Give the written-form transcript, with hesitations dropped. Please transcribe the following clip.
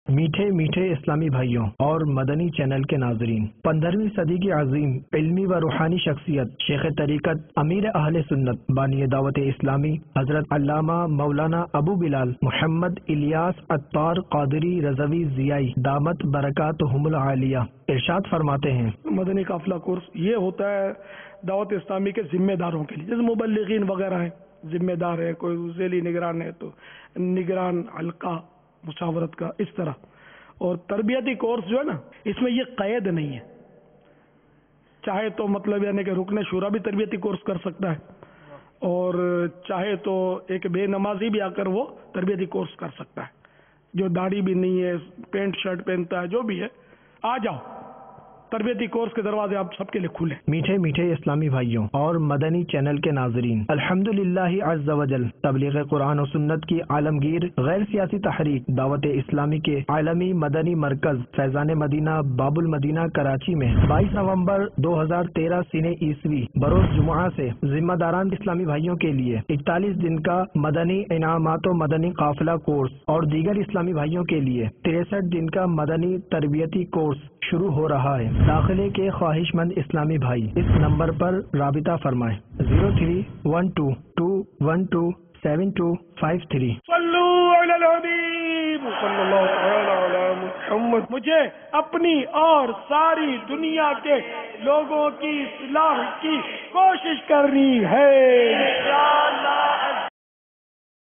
میٹھے میٹھے اسلامی بھائیوں اور مدنی چینل کے ناظرین، 15ویں صدی کی عظیم علمی و روحانی شخصیت شیخ طریقت امیر اہل سنت بانی دعوت اسلامی حضرت علامہ مولانا ابو بلال محمد الیاس عطار قادری رضوی ضیائی دامت برکاتہم العالیہ ارشاد فرماتے ہیں، مدنی قافلہ کورس یہ ہوتا ہے دعوت اسلامی کے ذمہ داروں کے لیے، جیسے مبلغین وغیرہ ہیں، ذمہ دار ہے، کوئی ذیلی نگران ہے تو نگران حلقہ مشاورت کا، اس طرح۔ اور تربیتی کورس جو ہے نا، اس میں یہ قید نہیں ہے، چاہے تو مطلب یعنی کہ رکن شورا بھی تربیتی کورس کر سکتا ہے، اور چاہے تو ایک بے نمازی بھی آ کر وہ تربیتی کورس کر سکتا ہے، جو داڑھی بھی نہیں ہے، پینٹ شرٹ پہنتا ہے، جو بھی ہے، آ جاؤ، تربیتی کورس کے دروازے آپ سب کے لیے کھلے۔ میٹھے میٹھے اسلامی بھائیوں اور مدنی چینل کے ناظرین، الحمدللہ عز و جل تبلیغ قرآن و سنت کی عالمگیر غیر سیاسی تحریک دعوت اسلامی کے عالمی مدنی مرکز فیضان مدینہ باب المدینہ کراچی میں 22 نومبر 2013 سینہ عیسوی بروز جمعہ سے ذمہ داران اسلامی بھائیوں کے لیے 41 دن کا مدنی انعامات و مدنی قافلہ کورس اور دیگر اسلامی بھائیوں کے لیے 63 دن کا مدنی تربیتی کورس شروع ہو رہا ہے۔ داخلے کے خواہش مند اسلامی بھائی اس نمبر پر رابطہ فرمائیں 031221275253۔ صلو علی الحبیب صلی اللہ تعالی علی محمد۔ مجھے اپنی اور ساری دنیا کے لوگوں کی اصلاح کی کوشش کرنی ہے انشاءاللہ۔